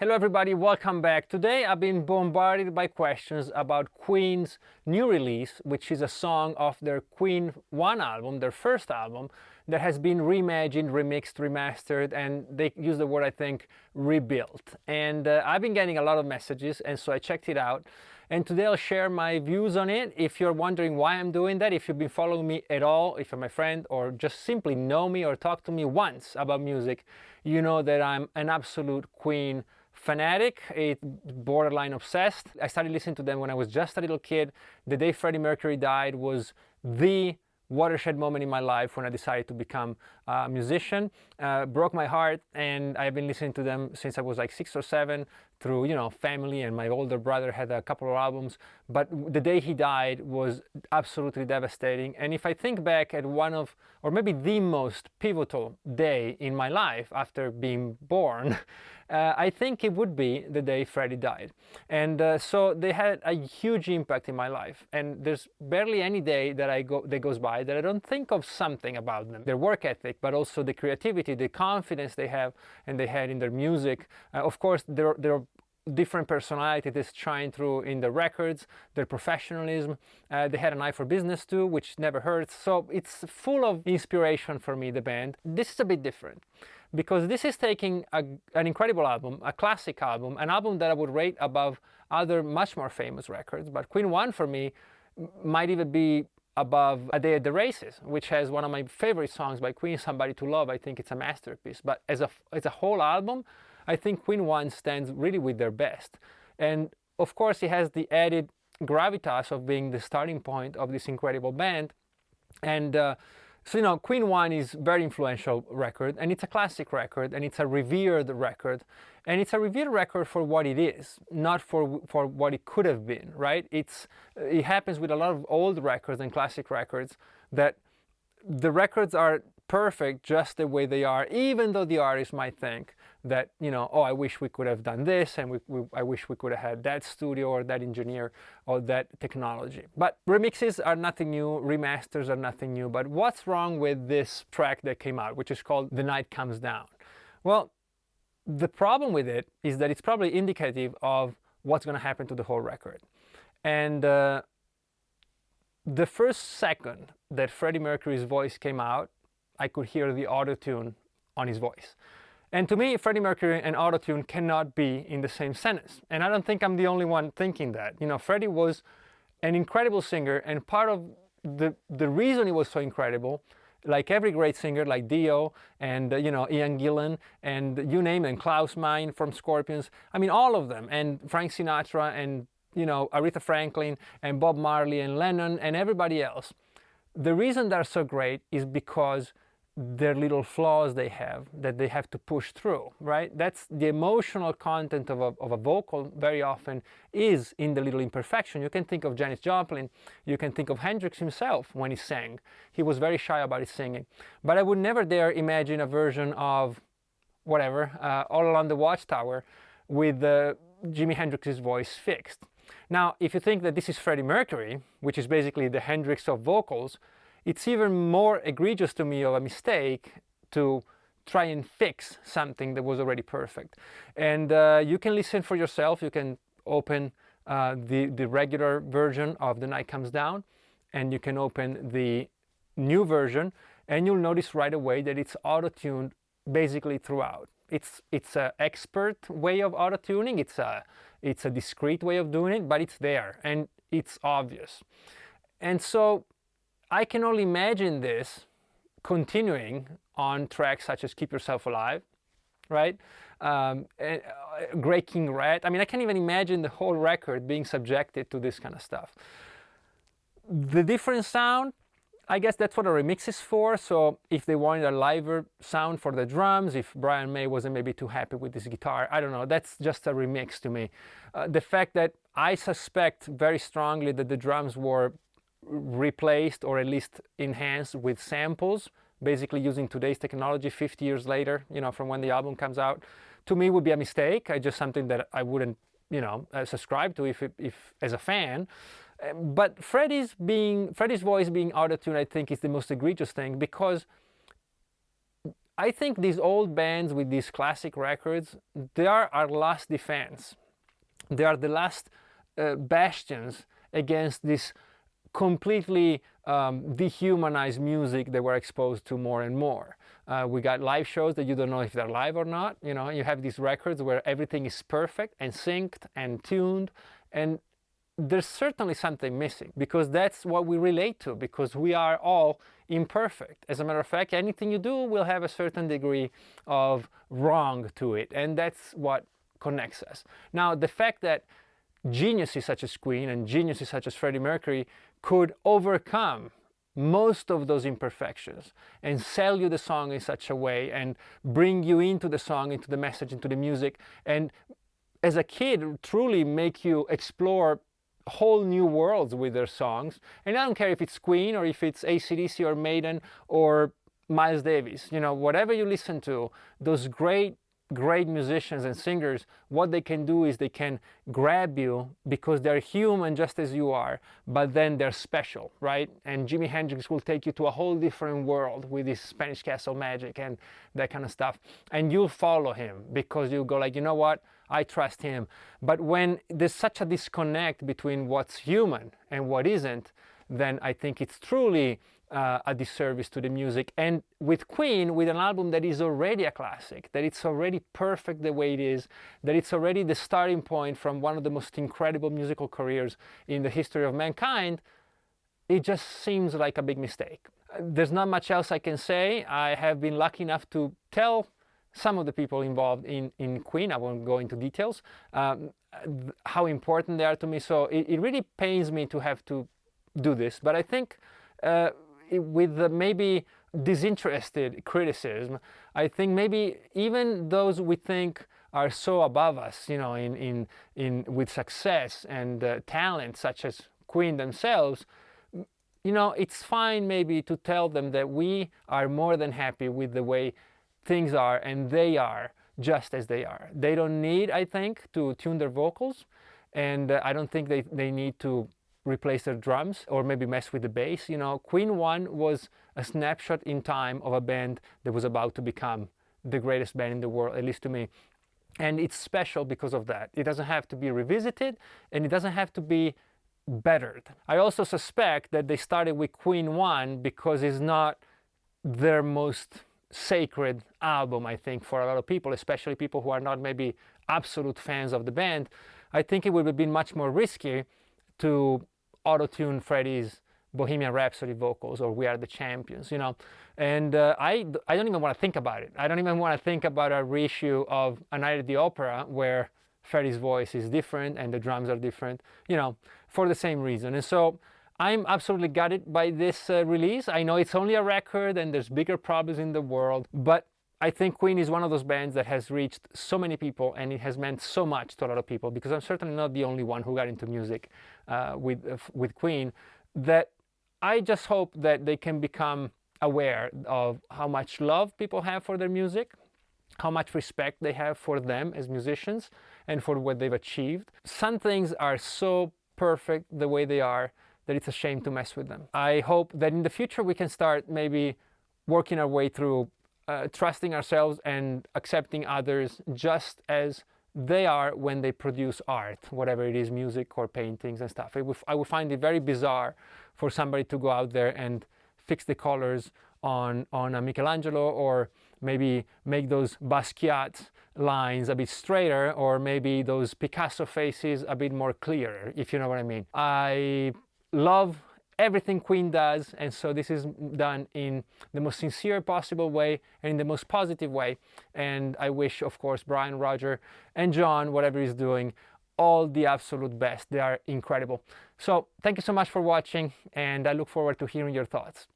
Hello everybody, welcome back. Today I've been bombarded by questions about Queen's new release, which is a song of their Queen 1 album, their first album, that has been reimagined, remixed, remastered, and they use the word, I think, rebuilt. And I've been getting a lot of messages, and so I checked it out. And today I'll share my views on it. If you're wondering why I'm doing that, if you've been following me at all, if you're my friend, or just simply know me or talk to me once about music, you know that I'm an absolute Queen fanatic, borderline obsessed. I started listening to them when I was just a little kid. The day Freddie Mercury died was the watershed moment in my life when I decided to become a musician. Broke my heart, and I've been listening to them since I was like 6 or 7 through, family, and my older brother had a couple of albums. But the day he died was absolutely devastating. And if I think back at one of, or maybe the most pivotal day in my life after being born, I think it would be the day Freddie died. And so they had a huge impact in my life. And there's barely any day that goes by that I don't think of something about them. Their work ethic, but also the creativity, the confidence they have and they had in their music. Of course, their different personality that shine through in the records, their professionalism. They had an eye for business too, which never hurts. So it's full of inspiration for me, the band. This is a bit different, because this is taking an incredible album, a classic album, an album that I would rate above other much more famous records. But Queen 1 for me might even be above A Day at the Races, which has one of my favorite songs by Queen, Somebody to Love. I think it's a masterpiece. But as a whole album, I think Queen 1 stands really with their best. And of course, it has the added gravitas of being the starting point of this incredible band. And so, Queen 1 is a very influential record, and it's a classic record, and it's a revered record. And it's a revered record for what it is, not for what it could have been, right? It happens with a lot of old records and classic records that the records are perfect just the way they are, even though the artist might think that, oh, I wish we could have done this, and I wish we could have had that studio or that engineer or that technology. But remixes are nothing new, remasters are nothing new. But what's wrong with this track that came out, which is called The Night Comes Down? Well, the problem with it is that it's probably indicative of what's going to happen to the whole record. And the first second that Freddie Mercury's voice came out, I could hear the auto-tune on his voice. And to me, Freddie Mercury and auto-tune cannot be in the same sentence. And I don't think I'm the only one thinking that. Freddie was an incredible singer, and part of the reason he was so incredible, like every great singer, like Dio and Ian Gillan and you name it, Klaus Meine from Scorpions, I mean all of them, and Frank Sinatra and Aretha Franklin and Bob Marley and Lennon and everybody else. The reason they're so great is because their little flaws they have that they have to push through, right? That's the emotional content of a vocal very often is in the little imperfection. You can think of Janis Joplin, you can think of Hendrix himself when he sang. He was very shy about his singing. But I would never dare imagine a version of whatever, All Along the Watchtower with Jimi Hendrix's voice fixed. Now, if you think that this is Freddie Mercury, which is basically the Hendrix of vocals, it's even more egregious to me of a mistake to try and fix something that was already perfect. And you can listen for yourself. You can open the regular version of The Night Comes Down, and you can open the new version, and you'll notice right away that it's auto-tuned basically throughout. It's an expert way of auto-tuning. It's a discreet way of doing it, but it's there, and it's obvious. And so I can only imagine this continuing on tracks such as Keep Yourself Alive, right? Great King Rat. I mean, I can't even imagine the whole record being subjected to this kind of stuff. The different sound, I guess that's what a remix is for. So if they wanted a liver sound for the drums, if Brian May wasn't maybe too happy with this guitar, I don't know, that's just a remix to me. The fact that I suspect very strongly that the drums were replaced or at least enhanced with samples, basically using today's technology 50 years later, from when the album comes out, to me would be a mistake. Just something that I wouldn't, subscribe to if as a fan. But Freddie's voice being auto-tuned, I think, is the most egregious thing, because I think these old bands with these classic records, they are our last defense. They are the last bastions against this completely dehumanized music that we're exposed to more and more. We got live shows that you don't know if they're live or not. You know, you have these records where everything is perfect and synced and tuned, and there's certainly something missing, because that's what we relate to, because we are all imperfect. As a matter of fact, anything you do will have a certain degree of wrong to it, and that's what connects us. Now, the fact that geniuses such as Queen and geniuses such as Freddie Mercury could overcome most of those imperfections and sell you the song in such a way and bring you into the song, into the message, into the music, and as a kid truly make you explore whole new worlds with their songs. And I don't care if it's Queen or if it's AC/DC or Maiden or Miles Davis, you know, whatever you listen to, those great musicians and singers, what they can do is they can grab you because they're human just as you are, but then they're special, right? And Jimi Hendrix will take you to a whole different world with his Spanish Castle magic and that kind of stuff, and you'll follow him because you go like, you know what, I trust him. But when there's such a disconnect between what's human and what isn't, then I think it's truly a disservice to the music. And with Queen, with an album that is already a classic, that it's already perfect the way it is, that it's already the starting point from one of the most incredible musical careers in the history of mankind, it just seems like a big mistake. There's not much else I can say. I have been lucky enough to tell some of the people involved in Queen, I won't go into details, how important they are to me. So it really pains me to have to do this. But I think with the maybe disinterested criticism, I think maybe even those we think are so above us, you know, with success and talent, such as Queen themselves, you know, it's fine maybe to tell them that we are more than happy with the way things are, and they are just as they are. They don't need, I think, to tune their vocals, and I don't think they need to replace their drums or maybe mess with the bass. You know, Queen 1 was a snapshot in time of a band that was about to become the greatest band in the world, at least to me. And it's special because of that. It doesn't have to be revisited, and it doesn't have to be bettered. I also suspect that they started with Queen 1 because it's not their most sacred album, I think, for a lot of people, especially people who are not maybe absolute fans of the band. I think it would have been much more risky to auto-tune Freddie's Bohemian Rhapsody vocals or We Are the Champions, you know. And I don't even want to think about it. I don't even want to think about a reissue of A Night at the Opera where Freddie's voice is different and the drums are different, you know, for the same reason. And so I'm absolutely gutted by this release. I know it's only a record and there's bigger problems in the world, but I think Queen is one of those bands that has reached so many people, and it has meant so much to a lot of people, because I'm certainly not the only one who got into music with Queen, that I just hope that they can become aware of how much love people have for their music, how much respect they have for them as musicians and for what they've achieved. Some things are so perfect the way they are that it's a shame to mess with them. I hope that in the future we can start maybe working our way through trusting ourselves and accepting others just as they are when they produce art, whatever it is, music or paintings and stuff. I would find it very bizarre for somebody to go out there and fix the colors on a Michelangelo, or maybe make those Basquiat lines a bit straighter, or maybe those Picasso faces a bit more clear, if you know what I mean. I love everything Queen does, and so this is done in the most sincere possible way and in the most positive way. And I wish, of course, Brian, Roger, and John, whatever he's doing, all the absolute best. They are incredible. So thank you so much for watching, and I look forward to hearing your thoughts.